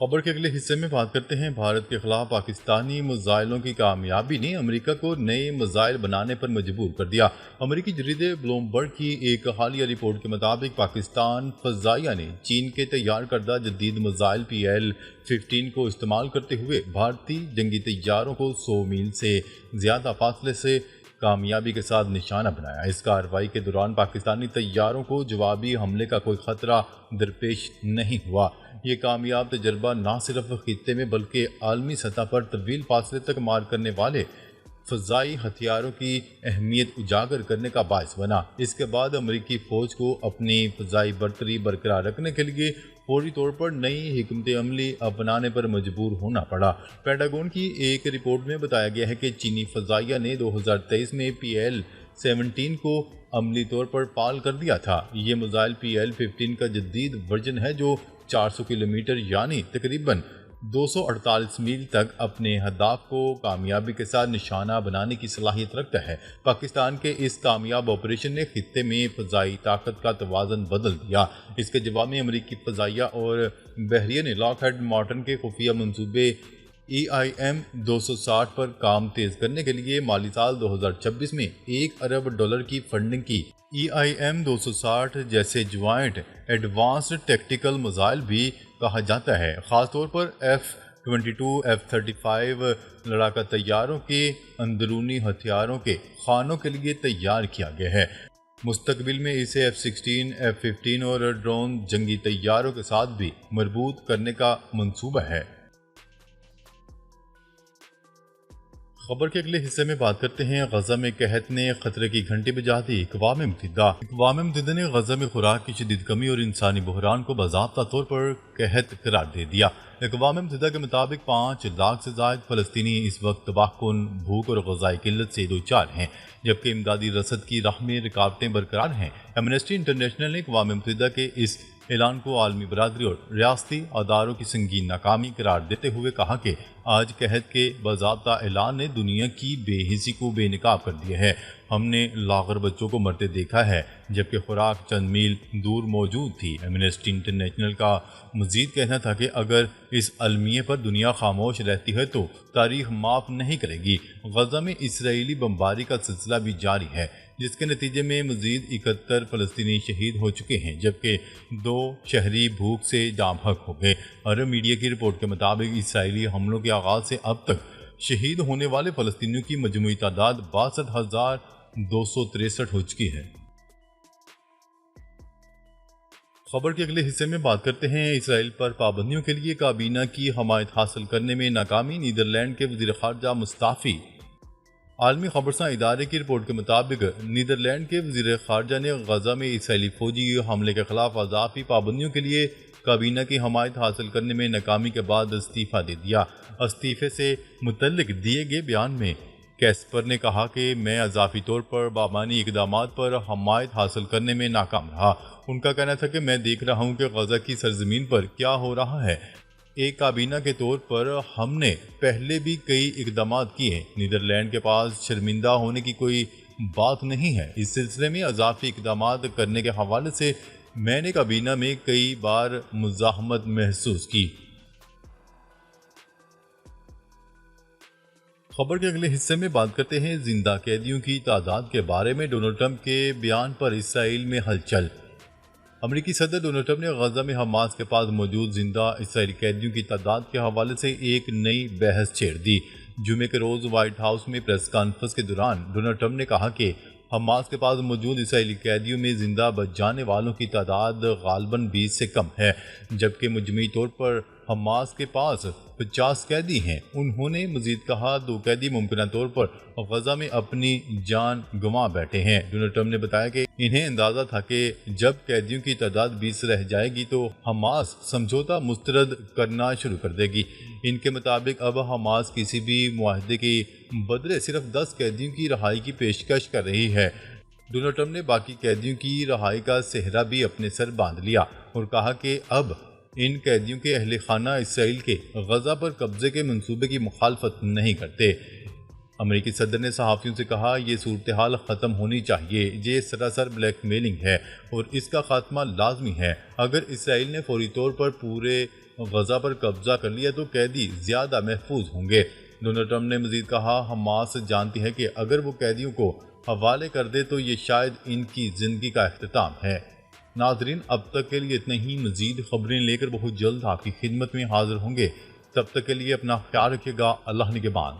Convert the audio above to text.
خبر کے اگلے حصے میں بات کرتے ہیں بھارت کے خلاف پاکستانی میزائلوں کی کامیابی نے امریکہ کو نئے میزائل بنانے پر مجبور کر دیا۔ امریکی جریدے بلومبرگ کی ایک حالیہ رپورٹ کے مطابق پاکستان فضائیہ نے چین کے تیار کردہ جدید میزائل PL-15 کو استعمال کرتے ہوئے بھارتی جنگی طیاروں کو 100 میل سے زیادہ فاصلے سے کامیابی کے ساتھ نشانہ بنایا۔ اس کارروائی کے دوران پاکستانی طیاروں کو جوابی حملے کا کوئی خطرہ درپیش نہیں ہوا۔ یہ کامیاب تجربہ نہ صرف خطے میں بلکہ عالمی سطح پر طویل فاصلے تک مار کرنے والے فضائی ہتھیاروں کی اہمیت اجاگر کرنے کا باعث بنا۔ اس کے بعد امریکی فوج کو اپنی فضائی برتری برقرار رکھنے کے لیے فوری طور پر نئی حکمت عملی اپنانے پر مجبور ہونا پڑا۔ پینٹاگون کی ایک رپورٹ میں بتایا گیا ہے کہ چینی فضائیہ نے 2023 میں PL-17 کو عملی طور پر فعال کر دیا تھا۔ یہ میزائل PL-15 کا جدید ورژن ہے جو 400 کلومیٹر یعنی تقریباً 248 میل تک اپنے اہداف کو کامیابی کے ساتھ نشانہ بنانے کی صلاحیت رکھتا ہے۔ پاکستان کے اس کامیاب آپریشن نے خطے میں فضائی طاقت کا توازن بدل دیا۔ اس کے جواب میں امریکی فضائیہ اور بحریہ نے لاک ہیڈ مارٹن کے خفیہ منصوبے EIM-260 پر کام تیز کرنے کے لیے مالی سال 2026 میں $1 ارب کی فنڈنگ کی۔ EIM-260 جیسے جوائنٹ ایڈوانسڈ ٹیکٹیکل میزائل بھی کہا جاتا ہے، خاص طور پر F-22 F-35 لڑاکا طیاروں کے اندرونی ہتھیاروں کے خانوں کے لیے تیار کیا گیا ہے۔ مستقبل میں اسے F-16 F-15 اور ڈرون جنگی طیاروں کے ساتھ بھی مربوط کرنے کا منصوبہ ہے۔ خبر کے اگلے حصے میں بات کرتے ہیں غزہ میں قحط نے خطرے کی گھنٹی بجا دی۔ اقوام متحدہ نے غزہ میں خوراک کی شدید کمی اور انسانی بحران کو باضابطہ طور پر قحط قرار دے دیا۔ اقوام متحدہ کے مطابق 5 لاکھ سے زائد فلسطینی اس وقت تباہ کن بھوک اور غذائی قلت سے دوچار ہیں، جبکہ امدادی رسد کی راہ میں رکاوٹیں برقرار ہیں۔ ایمنسٹی انٹرنیشنل نے اقوام متحدہ کے اس اعلان کو عالمی برادری اور ریاستی اداروں کی سنگین ناکامی قرار دیتے ہوئے کہا کہ آج قحط کے باضابطہ اعلان نے دنیا کی بے حسی کو بے نقاب کر دیا ہے۔ ہم نے لاغر بچوں کو مرتے دیکھا ہے جبکہ خوراک چند میل دور موجود تھی۔ ایمنسٹی انٹرنیشنل کا مزید کہنا تھا کہ اگر اس المیے پر دنیا خاموش رہتی ہے تو تاریخ معاف نہیں کرے گی۔ غزہ میں اسرائیلی بمباری کا سلسلہ بھی جاری ہے، جس کے نتیجے میں مزید 71 فلسطینی شہید ہو چکے ہیں، جبکہ 2 شہری بھوک سے جاں بحق ہو گئے۔ عرب میڈیا کی رپورٹ کے مطابق اسرائیلی حملوں کے آغاز سے اب تک شہید ہونے والے فلسطینیوں کی مجموعی تعداد 62,263 ہو چکی ہے۔ خبر کے اگلے حصے میں بات کرتے ہیں اسرائیل پر پابندیوں کے لیے کابینہ کی حمایت حاصل کرنے میں ناکامی، نیدرلینڈ کے وزیر خارجہ مستعفی۔ عالمی خبرساں ادارے کی رپورٹ کے مطابق نیدرلینڈ کے وزیر خارجہ نے غزہ میں اسرائیلی فوجی حملے کے خلاف اضافی پابندیوں کے لیے کابینہ کی حمایت حاصل کرنے میں ناکامی کے بعد استعفیٰ دے دیا۔ استعفے سے متعلق دیے گئے بیان میں کیسپر نے کہا کہ میں اضافی طور پر بامانی اقدامات پر حمایت حاصل کرنے میں ناکام رہا۔ ان کا کہنا تھا کہ میں دیکھ رہا ہوں کہ غزہ کی سرزمین پر کیا ہو رہا ہے۔ ایک کابینہ کے طور پر ہم نے پہلے بھی کئی اقدامات کیے۔ نیدرلینڈ کے پاس شرمندہ ہونے کی کوئی بات نہیں ہے۔ اس سلسلے میں اضافی اقدامات کرنے کے حوالے سے میں نے کابینہ میں کئی بار مزاحمت محسوس کی۔ خبر کے اگلے حصے میں بات کرتے ہیں زندہ قیدیوں کی تعداد کے بارے میں ڈونلڈ ٹرمپ کے بیان پر اسرائیل میں ہلچل۔ امریکی صدر ڈونلڈ ٹرمپ نے غزہ میں حماس کے پاس موجود زندہ اسرائیلی قیدیوں کی تعداد کے حوالے سے ایک نئی بحث چھیڑ دی۔ جمعے کے روز وائٹ ہاؤس میں پریس کانفرنس کے دوران ڈونلڈ ٹرمپ نے کہا کہ حماس کے پاس موجود اسرائیلی قیدیوں میں زندہ بچ جانے والوں کی تعداد غالباً 20 سے کم ہے، جبکہ مجموعی طور پر حماس کے پاس 50 قیدی ہیں۔ انہوں نے مزید کہا 2 قیدی ممکنہ طور پر غزہ میں اپنی جان گنوا بیٹھے ہیں۔ ڈونلڈ ٹرمپ نے بتایا کہ انہیں اندازہ تھا کہ جب قیدیوں کی تعداد 20 رہ جائے گی تو حماس سمجھوتہ مسترد کرنا شروع کر دے گی۔ ان کے مطابق اب حماس کسی بھی معاہدے کے بدلے صرف 10 قیدیوں کی رہائی کی پیشکش کر رہی ہے۔ ڈونلڈ ٹرمپ نے باقی قیدیوں کی رہائی کا سہرا بھی اپنے سر باندھ لیا اور کہا کہ اب ان قیدیوں کے اہل خانہ اسرائیل کے غزہ پر قبضے کے منصوبے کی مخالفت نہیں کرتے۔ امریکی صدر نے صحافیوں سے کہا یہ صورتحال ختم ہونی چاہیے، یہ سراسر بلیک میلنگ ہے اور اس کا خاتمہ لازمی ہے۔ اگر اسرائیل نے فوری طور پر پورے غزہ پر قبضہ کر لیا تو قیدی زیادہ محفوظ ہوں گے۔ ڈونلڈ ٹرمپ نے مزید کہا، حماس جانتی ہے کہ اگر وہ قیدیوں کو حوالے کر دے تو یہ شاید ان کی زندگی کا اختتام ہے۔ ناظرین، اب تک کے لیے اتنا ہی۔ مزید خبریں لے کر بہت جلد آپ کی خدمت میں حاضر ہوں گے۔ تب تک کے لیے اپنا خیال رکھیے گا۔ اللہ نگہبان۔